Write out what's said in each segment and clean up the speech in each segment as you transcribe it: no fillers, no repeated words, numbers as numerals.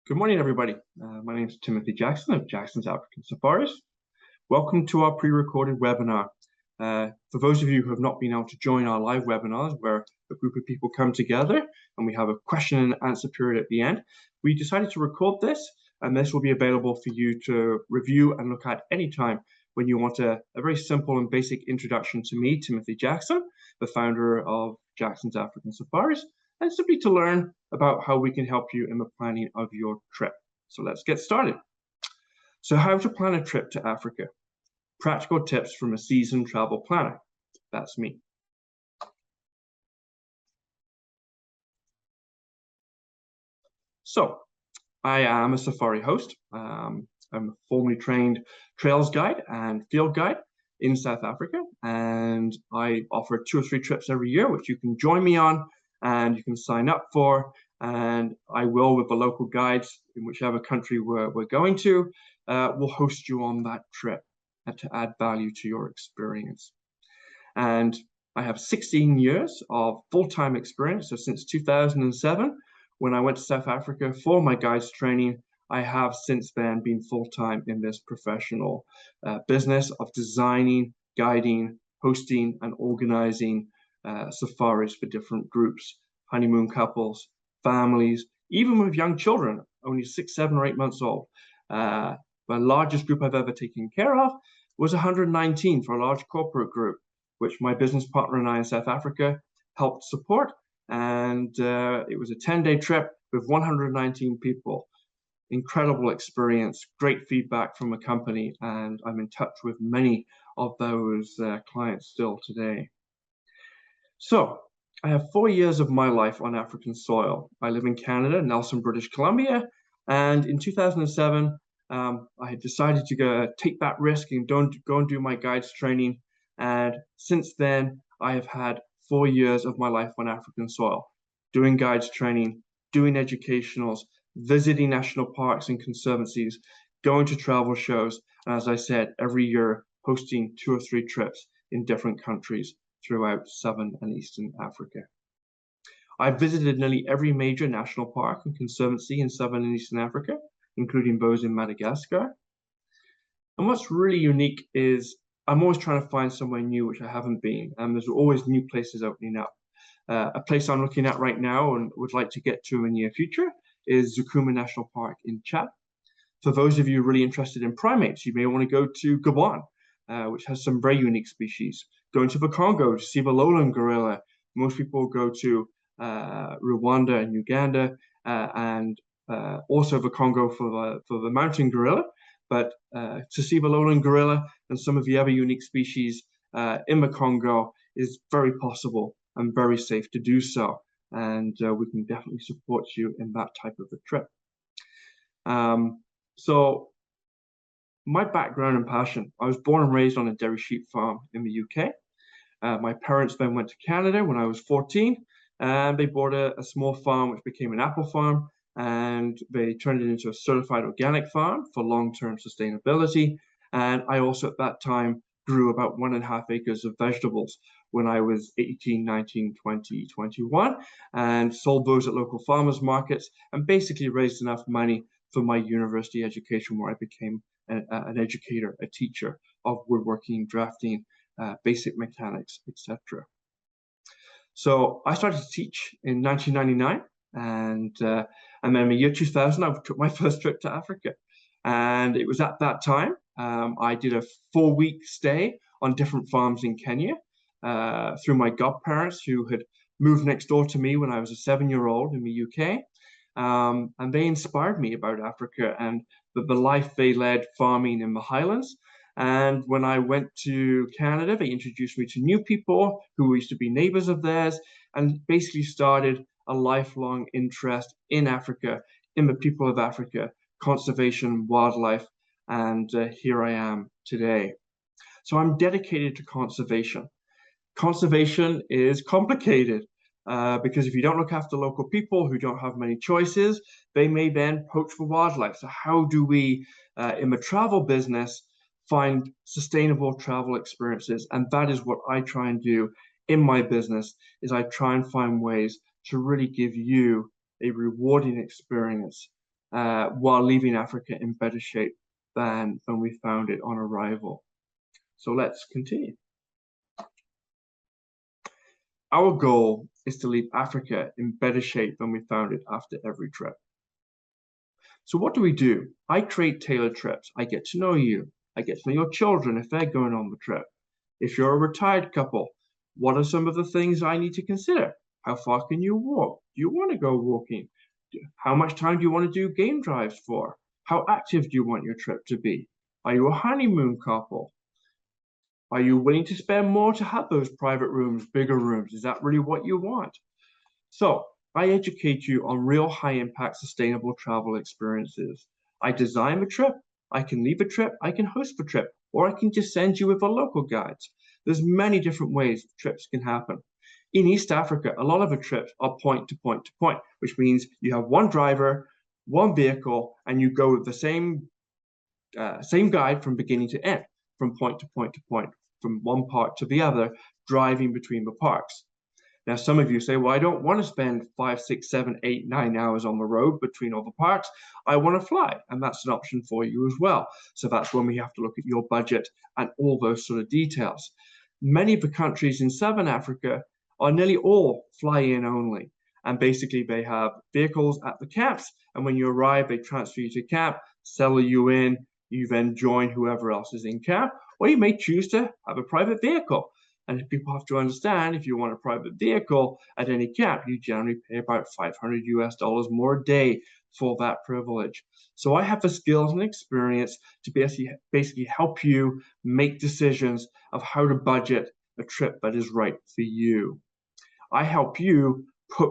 Good morning, everybody. My name is Timothy Jackson of Jackson's African Safaris. Welcome to our pre-recorded webinar. For those of you who have not been able to join our live webinars, where a group of people come together and we have a question and answer period at the end, we decided to record this, and this will be available for you to review and look at anytime when you want a very simple and basic introduction to me, Timothy Jackson, the founder of Jackson's African Safaris, and simply to learn about how we can help you in the planning of your trip. So let's get started. So how to plan a trip to Africa. Practical tips from a seasoned travel planner. That's me. So I am a safari host. I'm a formally trained trails guide and field guide in South Africa, and I offer 2 or 3 trips every year, which you can join me on and you can sign up for, and I will, with the local guides in whichever country we're going to, will host you on that trip to add value to your experience. And I have 16 years of full-time experience. So since 2007, when I went to South Africa for my guides training, I have since then been full-time in this professional business of designing, guiding, hosting, and organizing safaris for different groups, honeymoon couples, families, even with young children, only 6, 7, or 8 months old. The largest group I've ever taken care of was 119 for a large corporate group, which my business partner and I in South Africa helped support. And it was a 10-day trip with 119 people. Incredible experience, great feedback from the company, and I'm in touch with many of those clients still today. So I have 4 years of my life on African soil. I live in Canada, Nelson, British Columbia, and in 2007, I had decided to take that risk and go and do my guides training. And since then, I have had 4 years of my life on African soil, doing guides training, doing educationals, visiting national parks and conservancies, going to travel shows, and as I said, every year hosting 2 or 3 trips in different countries throughout Southern and Eastern Africa. I've visited nearly every major national park and conservancy in Southern and Eastern Africa, including those in Madagascar. And what's really unique is I'm always trying to find somewhere new which I haven't been, and there's always new places opening up. A place I'm looking at right now and would like to get to in the near future is Zukuma National Park in Chad. For those of you really interested in primates, you may want to go to Gabon, which has some very unique species. Going to the Congo to see the lowland gorilla. Most people go to Rwanda and Uganda, and also the Congo for the mountain gorilla. But to see the lowland gorilla and some of the other unique species in the Congo is very possible and very safe to do so. And we can definitely support you in that type of a trip. So my background and passion, I was born and raised on a dairy sheep farm in the UK. My parents then went to Canada when I was 14, and they bought a small farm which became an apple farm, and they turned it into a certified organic farm for long-term sustainability. And I also at that time grew about 1.5 acres of vegetables when I was 18, 19, 20, 21, and sold those at local farmers markets and basically raised enough money for my university education, where I became an educator, a teacher of woodworking, drafting, basic mechanics, etc. So I started to teach in 1999, and then in the year 2000, I took my first trip to Africa. And it was at that time, I did a 4-week stay on different farms in Kenya through my godparents who had moved next door to me when I was a 7-year-old in the UK. And they inspired me about Africa and the life they led farming in the highlands. And when I went to Canada, they introduced me to new people who used to be neighbors of theirs, and basically started a lifelong interest in Africa, in the people of Africa, conservation, wildlife, and here I am today. So I'm dedicated to conservation. Conservation is complicated because if you don't look after local people who don't have many choices, they may then poach the wildlife. So how do we, in the travel business, find sustainable travel experiences? And that is what I try and do in my business, is I try and find ways to really give you a rewarding experience while leaving Africa in better shape than when we found it on arrival. So let's continue. Our goal is to leave Africa in better shape than we found it after every trip. So what do? I create tailored trips. I get to know you. I get to know your children if they're going on the trip. If you're a retired couple, what are some of the things I need to consider? How far can you walk? Do you want to go walking? How much time do you want to do game drives for? How active do you want your trip to be? Are you a honeymoon couple? Are you willing to spend more to have those private rooms, bigger rooms? Is that really what you want? So I educate you on real high impact sustainable travel experiences. I design a trip, I can leave a trip, I can host a trip, or I can just send you with a local guide. There's many different ways trips can happen. In East Africa, a lot of the trips are point to point to point, which means you have one driver, one vehicle, and you go with the same guide from beginning to end, from point to point to point, from one park to the other, driving between the parks. Now, some of you say, well, I don't want to spend 5, 6, 7, 8, 9 hours on the road between all the parks. I want to fly. And that's an option for you as well. So that's when we have to look at your budget and all those sort of details. Many of the countries in Southern Africa are nearly all fly-in only. And basically, they have vehicles at the camps. And when you arrive, they transfer you to camp, settle you in. You then join whoever else is in camp. Or you may choose to have a private vehicle. And people have to understand, if you want a private vehicle at any camp, you generally pay about $500 more a day for that privilege. So I have the skills and experience to basically help you make decisions of how to budget a trip that is right for you. I help you put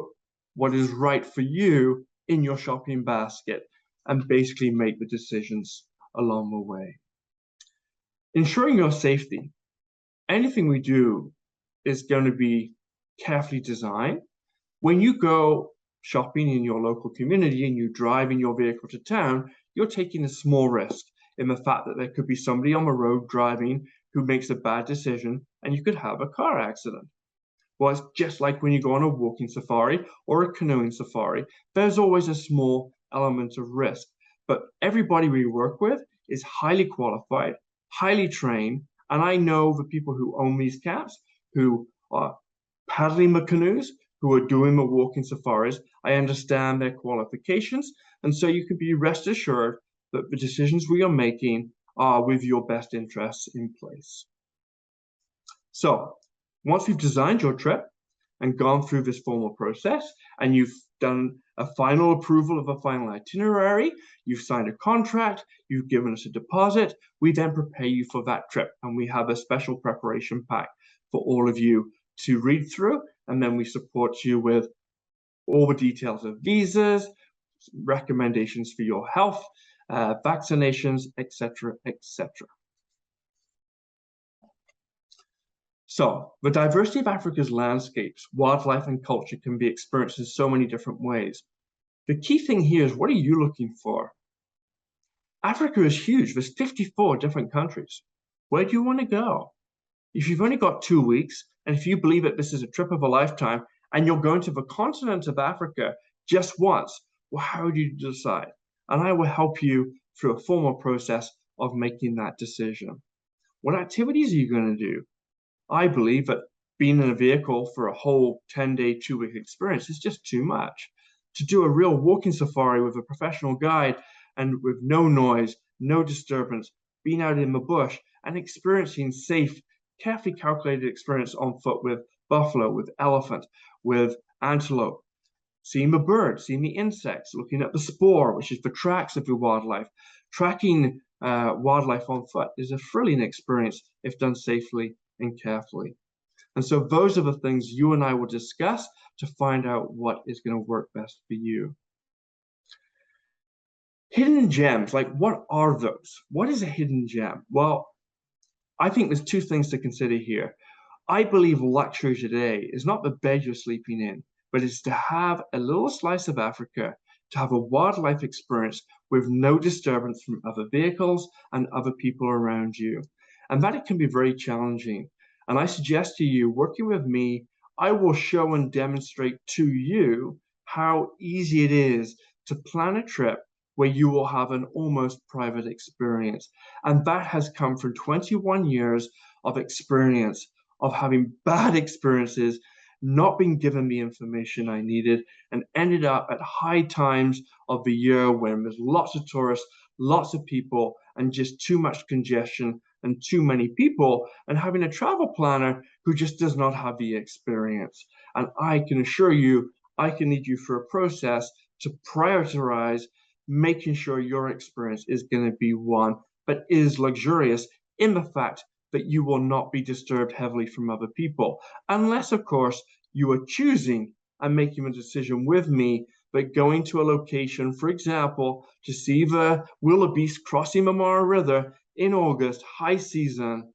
what is right for you in your shopping basket and basically make the decisions along the way. Ensuring your safety. Anything we do is going to be carefully designed. When you go shopping in your local community and you drive in your vehicle to town, you're taking a small risk in the fact that there could be somebody on the road driving who makes a bad decision and you could have a car accident. Well, it's just like when you go on a walking safari or a canoeing safari, there's always a small element of risk. But everybody we work with is highly qualified, highly trained, and I know the people who own these camps, who are paddling the canoes, who are doing the walking safaris. I understand their qualifications. And so you can be rest assured that the decisions we are making are with your best interests in place. So once we've designed your trip and gone through this formal process, and you've done a final approval of a final itinerary, you've signed a contract, you've given us a deposit, we then prepare you for that trip. And we have a special preparation pack for all of you to read through. And then we support you with all the details of visas, recommendations for your health, vaccinations, etc., etc. So the diversity of Africa's landscapes, wildlife, and culture can be experienced in so many different ways. The key thing here is, what are you looking for? Africa is huge. There's 54 different countries. Where do you want to go? If you've only got 2 weeks, and if you believe that this is a trip of a lifetime, and you're going to the continent of Africa just once, well, how do you decide? And I will help you through a formal process of making that decision. What activities are you going to do? I believe that being in a vehicle for a whole 10-day, 2-week experience is just too much. To do a real walking safari with a professional guide and with no noise, no disturbance, being out in the bush and experiencing safe, carefully calculated experience on foot with buffalo, with elephant, with antelope, seeing the birds, seeing the insects, looking at the spoor, which is the tracks of the wildlife. Tracking wildlife on foot is a thrilling experience if done safely and carefully. And so those are the things you and I will discuss to find out what is going to work best for you. Hidden gems, like what are those? What is a hidden gem? Well, I think there's 2 things to consider here. I believe luxury today is not the bed you're sleeping in, but it's to have a little slice of Africa, to have a wildlife experience with no disturbance from other vehicles and other people around you. And that it can be very challenging. And I suggest to you, working with me, I will show and demonstrate to you how easy it is to plan a trip where you will have an almost private experience. And that has come from 21 years of experience of having bad experiences, not being given the information I needed, and ended up at high times of the year when there's lots of tourists, lots of people, and just too much congestion and too many people, and having a travel planner who just does not have the experience. And I can assure you, I can lead you through a process to prioritize making sure your experience is going to be one that is luxurious in the fact that you will not be disturbed heavily from other people, unless, of course, you are choosing and making a decision with me that going to a location, for example, to see the wildebeest crossing the Mara River in August, high season,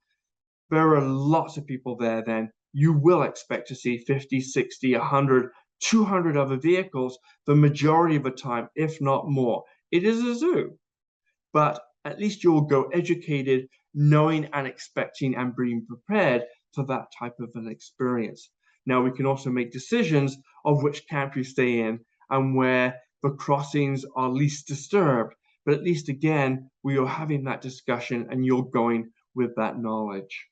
there are lots of people there then. You will expect to see 50, 60, 100, 200 other vehicles the majority of the time, if not more. It is a zoo, but at least you'll go educated, knowing and expecting and being prepared for that type of an experience. Now, we can also make decisions of which camp you stay in and where the crossings are least disturbed. But at least, again, we are having that discussion and you're going with that knowledge.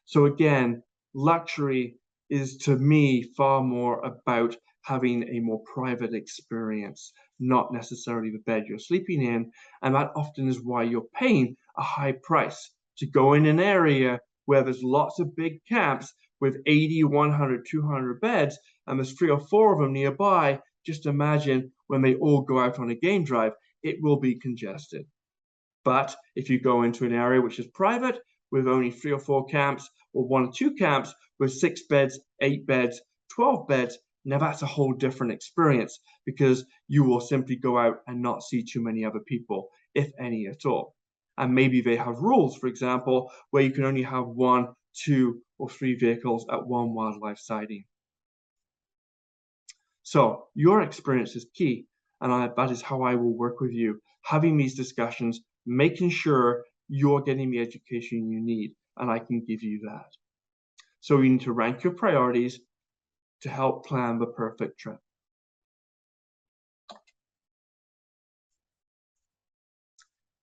So again, luxury is to me far more about having a more private experience, not necessarily the bed you're sleeping in. And that often is why you're paying a high price to go in an area where there's lots of big camps with 80, 100, 200 beds, and there's 3 or 4 of them nearby. Just imagine when they all go out on a game drive, it will be congested. But if you go into an area which is private, with only 3 or 4 camps, or 1 or 2 camps with 6 beds, 8 beds, 12 beds, now that's a whole different experience because you will simply go out and not see too many other people, if any at all. And maybe they have rules, for example, where you can only have 1, 2, or 3 vehicles at one wildlife sighting. So your experience is key, and that is how I will work with you, having these discussions, making sure you're getting the education you need, and I can give you that. So you need to rank your priorities to help plan the perfect trip.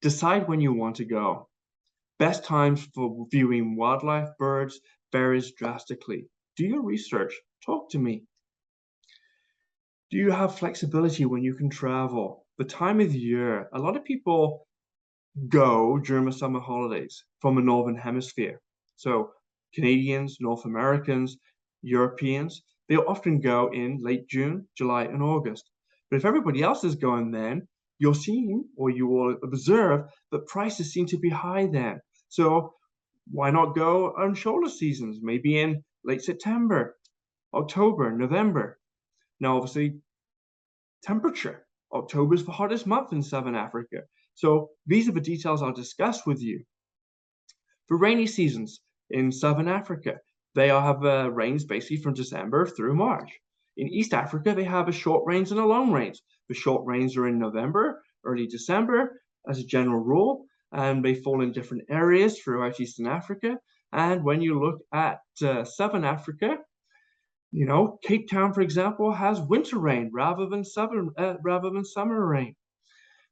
Decide when you want to go. Best times for viewing wildlife, birds, varies drastically. Do your research. Talk to me. Do you have flexibility when you can travel? The time of year, a lot of people go during the summer holidays from the Northern Hemisphere. So Canadians, North Americans, Europeans, they'll often go in late June, July, and August. But if everybody else is going then, you'll see or you will observe that prices seem to be high then. So why not go on shoulder seasons, maybe in late September, October, November? Now, obviously, temperature. October is the hottest month in Southern Africa. So these are the details I'll discuss with you. For rainy seasons in Southern Africa, they have rains basically from December through March. In East Africa, they have a short rains and a long rains. The short rains are in November, early December, as a general rule, and they fall in different areas throughout Eastern Africa. And when you look at Southern Africa, you know, Cape Town, for example, has winter rain rather than summer rain.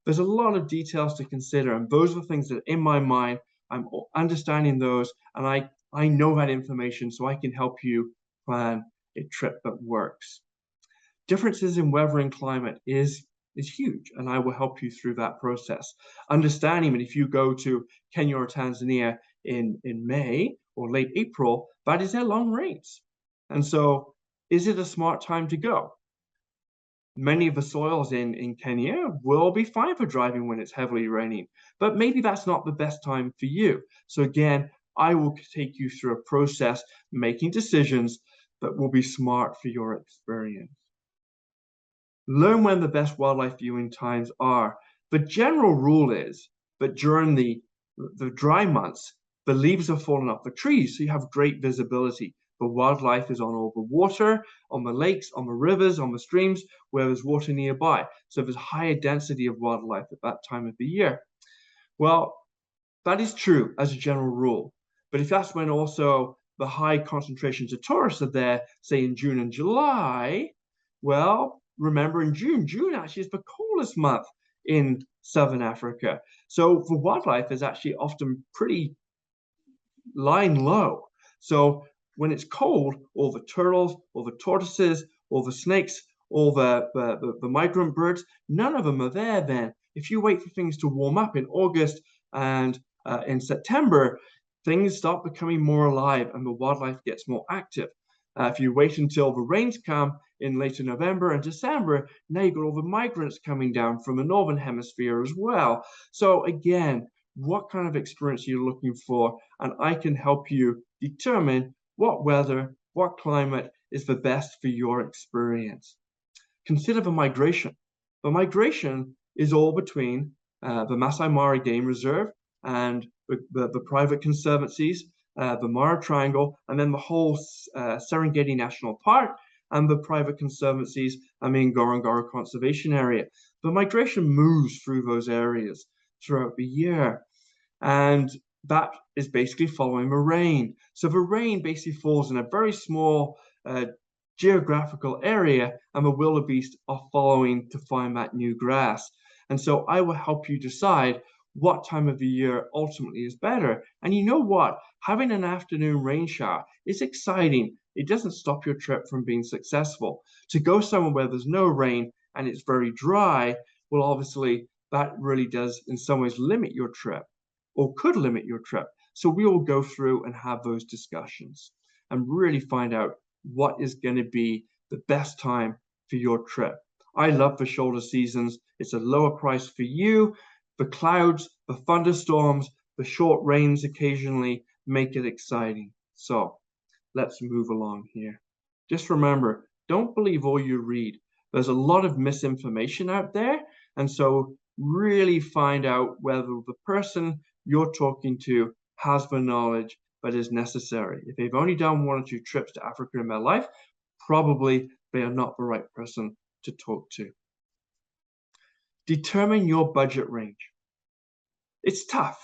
There's a lot of details to consider, and those are the things that in my mind, I'm understanding those, and I know that information, so I can help you plan a trip that works. Differences in weather and climate is huge, and I will help you through that process. Understanding that if you go to Kenya or Tanzania in May or late April, that is their long rains. And so, is it a smart time to go? Many of the soils in Kenya will be fine for driving when it's heavily raining, but maybe that's not the best time for you. So again, I will take you through a process, making decisions that will be smart for your experience. Learn when the best wildlife viewing times are. The general rule is that during the dry months, the leaves are falling off the trees, so you have great visibility. The wildlife is on all the water, on the lakes, on the rivers, on the streams, where there's water nearby. So there's higher density of wildlife at that time of the year. Well, that is true as a general rule. But if that's when also the high concentrations of tourists are there, say in June and July, well, remember in June actually is the coolest month in Southern Africa. So the wildlife is actually often pretty lying low. So when it's cold, all the turtles, all the tortoises, all the snakes, all the migrant birds, none of them are there then. If you wait for things to warm up in August and in September, things start becoming more alive and the wildlife gets more active. If you wait until the rains come in later November and December, now you've got all the migrants coming down from the northern hemisphere as well. So again, what kind of experience are you looking for? And I can help you determine what weather, what climate is the best for your experience. Consider the migration. The migration is all between the Masai Mara Game Reserve and the private conservancies, the Mara Triangle, and then the whole Serengeti National Park and the private conservancies, I mean Ngorongoro Conservation Area. The migration moves through those areas throughout the year. And that is basically following the rain. So the rain basically falls in a very small geographical area, and the wildebeest are following to find that new grass. And so I will help you decide what time of the year ultimately is better. And you know what? Having an afternoon rain shower is exciting. It doesn't stop your trip from being successful. To go somewhere where there's no rain and it's very dry, well, obviously, that really does in some ways limit your trip or could limit your trip. So we will go through and have those discussions and really find out what is going to be the best time for your trip. I love the shoulder seasons. It's a lower price for you. The clouds, the thunderstorms, the short rains occasionally make it exciting. So let's move along here. Just remember, don't believe all you read. There's a lot of misinformation out there. And so really find out whether the person you're talking to has the knowledge that is necessary. If they've only done 1 or 2 trips to Africa in their life, probably they are not the right person to talk to. Determine your budget range. It's tough.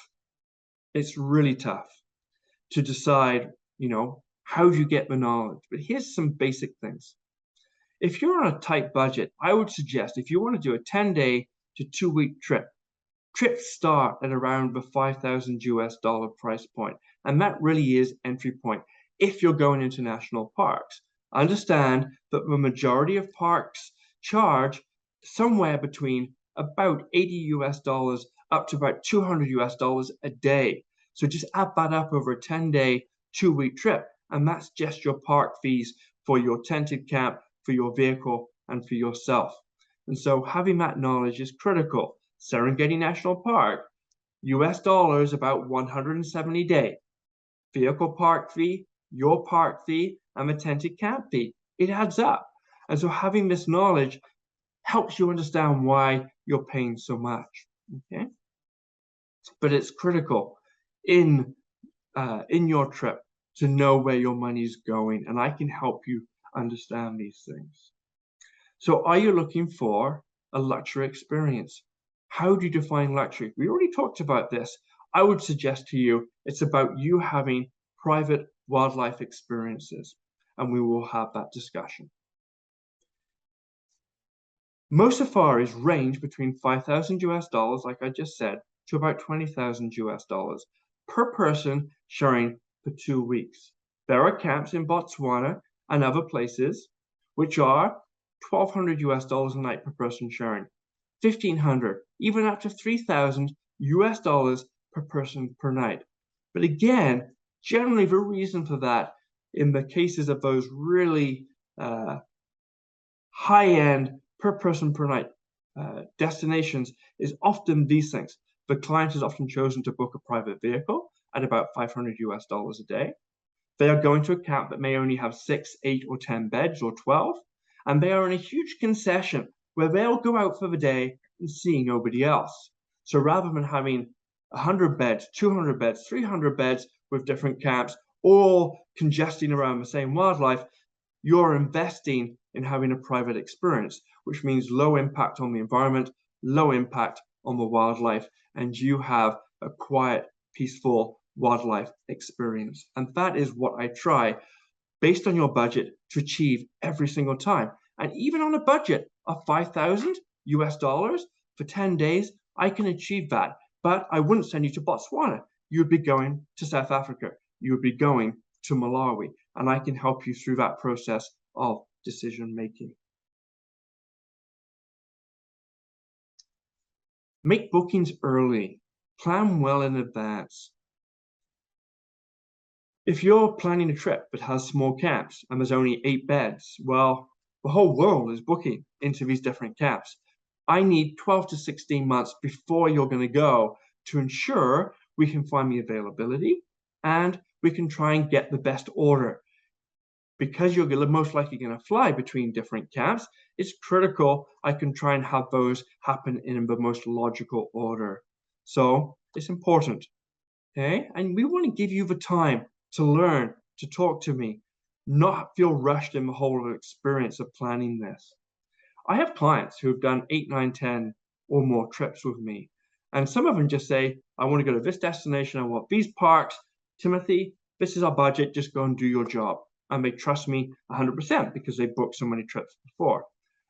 It's really tough to decide, how do you get the knowledge? But here's some basic things. If you're on a tight budget, I would suggest if you want to do a 10-day to 2-week trip, trips start at around the $5,000 price point, and that really is entry point if you're going into national parks. Understand that the majority of parks charge somewhere between about $80 up to about $200 a day. So just add that up over a 10-day, 2-week trip, and that's just your park fees for your tented camp, for your vehicle, and for yourself. And so having that knowledge is critical. Serengeti National Park, US dollars about $170 a day. Vehicle park fee, your park fee, and the tented camp fee. It adds up. And so having this knowledge helps you understand why you're paying so much. Okay? But it's critical in your trip to know where your money's going, and I can help you understand these things. So are you looking for a luxury experience? How do you define luxury? We already talked about this. I would suggest to you it's about you having private wildlife experiences, and we will have that discussion. Most safaris range between $5,000 like I just said, to about $20,000 per person sharing for 2 weeks. There are camps in Botswana and other places which are $1,200 a night per person sharing, $1,500, even up to $3,000 per person per night. But again, generally the reason for that in the cases of those really high-end per person per night destinations is often these things. The client has often chosen to book a private vehicle at about $500 a day. They are going to a camp that may only have 6, 8, or 10 beds or 12, and they are in a huge concession where they'll go out for the day and see nobody else. So rather than having 100 beds, 200 beds, 300 beds with different camps, all congesting around the same wildlife, you're investing in having a private experience, which means low impact on the environment, low impact on the wildlife, and you have a quiet, peaceful wildlife experience. And that is what I try, based on your budget, to achieve every single time. And even on a budget of $5,000, for 10 days, I can achieve that. But I wouldn't send you to Botswana. You would be going to South Africa. You would be going to Malawi, and I can help you through that process of decision making. Make bookings early. Plan well in advance. If you're planning a trip that has small camps and there's only 8 beds, well, the whole world is booking into these different camps. I need 12 to 16 months before you're going to go to ensure we can find the availability and we can try and get the best order. Because you're most likely going to fly between different camps, it's critical I can try and have those happen in the most logical order. So it's important, okay? And we want to give you the time to learn, to talk to me, not feel rushed in the whole experience of planning this. I have clients who have done 8, 9, 10 or more trips with me. And some of them just say, I want to go to this destination, I want these parks. Timothy, this is our budget, just go and do your job. And they trust me 100% because they booked so many trips before.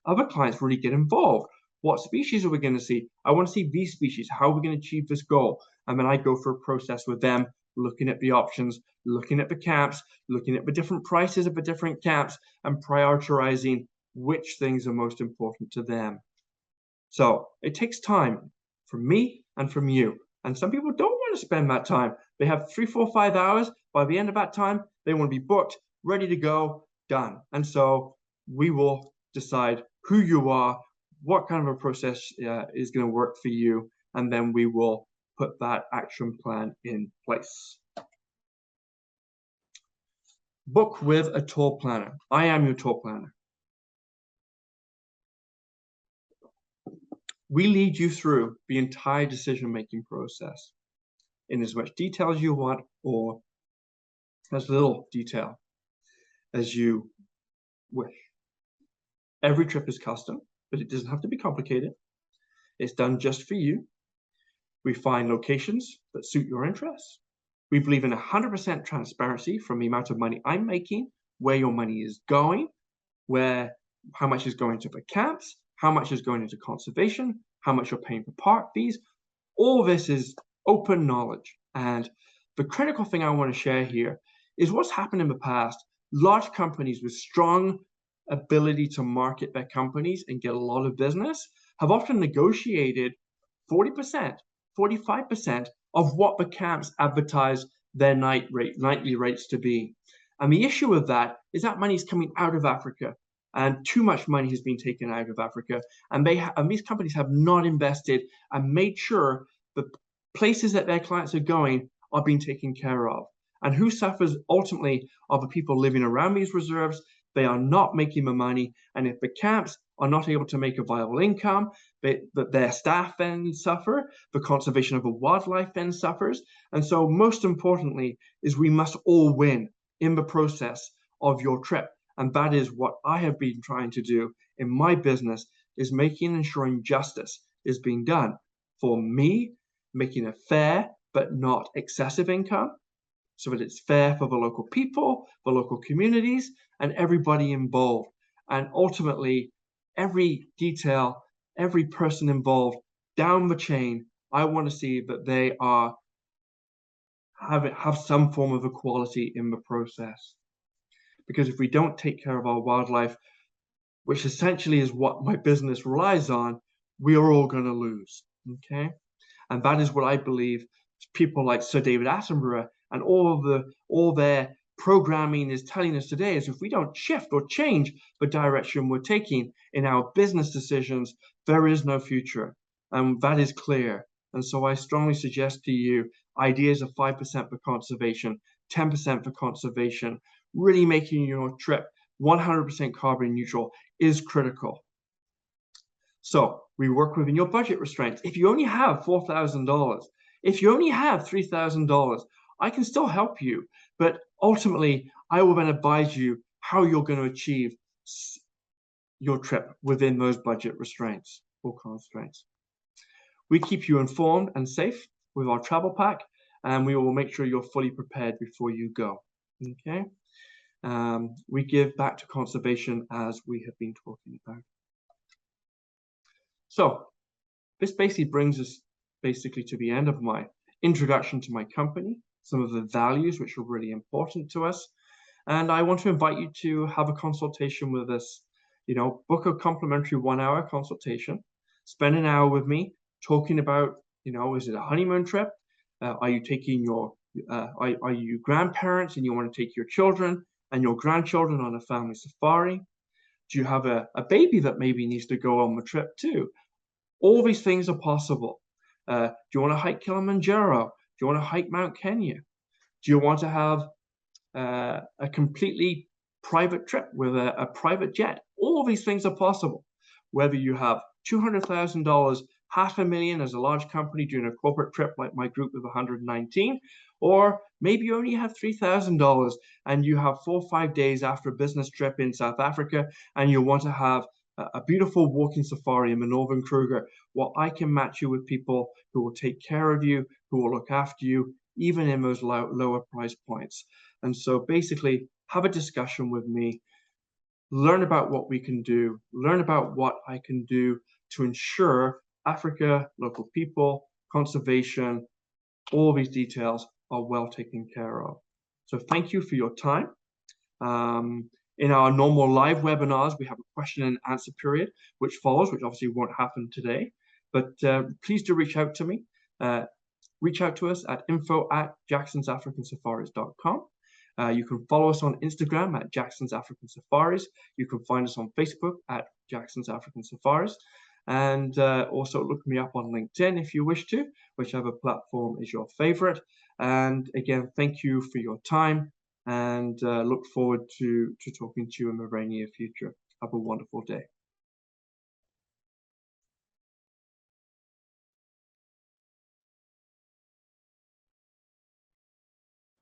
Other clients really get involved. What species are we going to see? I want to see these species. How are we going to achieve this goal? And then I go through a process with them, looking at the options, looking at the camps, looking at the different prices of the different camps, and prioritizing which things are most important to them. So it takes time from me and from you. And some people don't want to spend that time. They have 3, 4, 5 hours. By the end of that time, they want to be booked, ready to go, done. And so we will decide who you are, what kind of a process is going to work for you, and then we will put that action plan in place. Book with a tour planner. I am your tour planner. We lead you through the entire decision-making process in as much detail as you want or as little detail as you wish. Every trip is custom, but it doesn't have to be complicated. It's done just for you. We find locations that suit your interests. We believe in 100% transparency from the amount of money I'm making, where your money is going, how much is going to the camps, how much is going into conservation, how much you're paying for park fees. All this is open knowledge. And the critical thing I want to share here is what's happened in the past. Large companies with strong ability to market their companies and get a lot of business have often negotiated 40%, 45% of what the camps advertise their nightly rates to be. And the issue with that is that money is coming out of Africa, and too much money has been taken out of Africa. And these companies have not invested and made sure the places that their clients are going are being taken care of. And who suffers ultimately are the people living around these reserves. They are not making the money. And if the camps are not able to make a viable income, their staff then suffer, the conservation of the wildlife then suffers. And so most importantly is we must all win in the process of your trip. And that is what I have been trying to do in my business, is making and ensuring justice is being done for me, making a fair but not excessive income, so that it's fair for the local people, the local communities, and everybody involved. And ultimately, every detail, every person involved down the chain, I want to see that they are have some form of equality in the process. Because if we don't take care of our wildlife, which essentially is what my business relies on, we are all going to lose, okay? And that is what I believe people like Sir David Attenborough and all their programming is telling us today, is if we don't shift or change the direction we're taking in our business decisions, there is no future. And that is clear. And so I strongly suggest to you ideas of 5% for conservation, 10% for conservation, really making your trip 100% carbon neutral is critical. So we work within your budget restraints. If you only have $4,000, if you only have $3,000, I can still help you, but ultimately I will then advise you how you're going to achieve your trip within those budget restraints or constraints. We keep you informed and safe with our travel pack, and we will make sure you're fully prepared before you go, okay? We give back to conservation as we have been talking about. So This basically brings us to the end of my introduction to my company, some of the values which are really important to us. And I want to invite you to have a consultation with us. Book a complimentary 1-hour consultation, spend an hour with me talking about, is it a honeymoon trip? Are you taking are you grandparents and you want to take your children and your grandchildren on a family safari? Do you have a baby that maybe needs to go on the trip too? All these things are possible. Do you want to hike Kilimanjaro? Do you want to hike Mount Kenya? Do you want to have a completely private trip with a private jet? All these things are possible. Whether you have $200,000, $500,000 as a large company doing a corporate trip like my group with 119, or maybe you only have $3,000 and you have 4 or 5 days after a business trip in South Africa and you want to have a beautiful walking safari in the Northern Kruger. Well, I can match you with people who will take care of you, who will look after you, even in those lower price points. And so basically, have a discussion with me, learn about what we can do, learn about what I can do to ensure Africa, local people, conservation, all these details are well taken care of. So thank you for your time. In our normal live webinars, we have a question and answer period, which follows, which obviously won't happen today. But please do reach out to me. Reach out to us at info@jacksonsafricansafaris.com. You can follow us on Instagram at Jackson's African Safaris. You can find us on Facebook at Jackson's African Safaris. And also look me up on LinkedIn if you wish to, whichever platform is your favorite. And again, thank you for your time and look forward to talking to you in the very near future. Have a wonderful day.